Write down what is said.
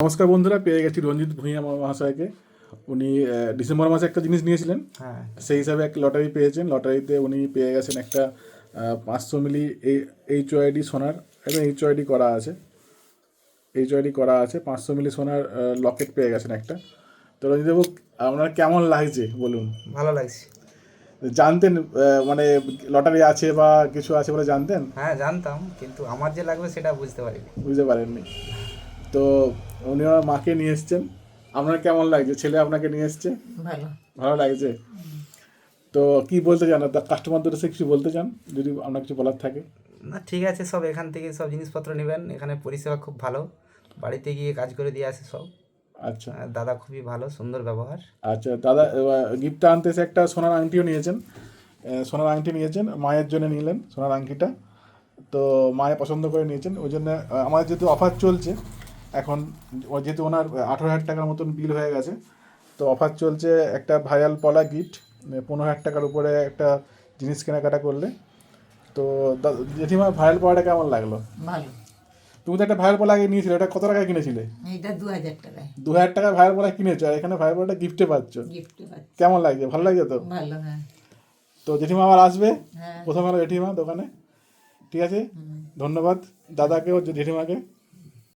নমস্কার বন্ধুরা, পেয়ে গেছি রঞ্জিত ভূঁইয়া মহাশয়কে। উনি ডিসেম্বর মাসে একটা জিনিস নিয়েছিলেন, হ্যাঁ, সেই হিসাবে একটা লটারি পেয়েছেন। লটারিতে উনি পেয়ে গেছেন একটা 500 মিলি এইচওআইডি সোনার, এবং এইচওআইডি করা আছে, 500 মিলি সোনার লকেট পেয়ে গেছেন একটা। তো রঞ্জিতবাবু, আপনার কেমন লাগছে বলুন? ভালো লাগছে। জানতেন মানে লটারি আছে বা কিছু আছে বলে জানতেন? হ্যাঁ, জানতাম, কিন্তু আমার যে লাগবে সেটা বুঝতে পারিনি। বুঝতে পারেননি? তো উনি আমার মাকে নিয়ে এসছেন। আপনার কেমন লাগছে? ছেলে আপনাকে নিয়ে এসছে, ভালো। ভালো লাগছে? তো কি বলতে চান, কাস্টমারদের এসে কিছু বলতে চান যদি আপনার কিছু বলার থাকে? না, ঠিক আছে, সব এখান থেকে সব জিনিসপত্র নেবেন। এখানে পরিষেবা খুব ভালো, বাড়িতে গিয়ে কাজ করে দিয়ে আসে সব। আচ্ছা আর দাদা খুবই ভালো, সুন্দর ব্যবহার। আচ্ছা দাদা, গিফটটা আনতে এসে একটা সোনার আংটিও নিয়েছেন। সোনার আংটি নিয়েছেন, মায়ের জন্য নিলেন সোনার আংটিটা। তো মায়ে পছন্দ করে নিয়েছেন, ওই জন্য আমাদের যেহেতু অফার চলছে এখন, যেহেতু ওনার 18,000 টাকার মতন বিল হয়ে গেছে, তো অফার চলছে একটা ভাইরাল পলা গিফট, 15,000 টাকার উপরে একটা জিনিস কেনাকাটা করলে। তো জেঠিমা, ভাইরাল পলাটা কেমন লাগলো? ভালো। তুমি তো একটা ভাইরাল পলা আগে নিয়েছিলে, ওটা কত টাকায় কিনেছিলে? এইটা 2000 টাকায় 2,000 টাকায় ভাইরাল পলা কিনেছো, আর এখানে ভাইরাল পলাটা গিফটে পাচ্ছ। গিফট পাচ্ছি। কেমন লাগছে? ভালো লাগছে তো? ভালো, হ্যাঁ। তো জেঠিমা আবার আসবে হ্যাঁ। প্রথম আলো জেঠিমা দোকানে। ঠিক আছে, ধন্যবাদ দাদাকে ও জেঠিমাকে।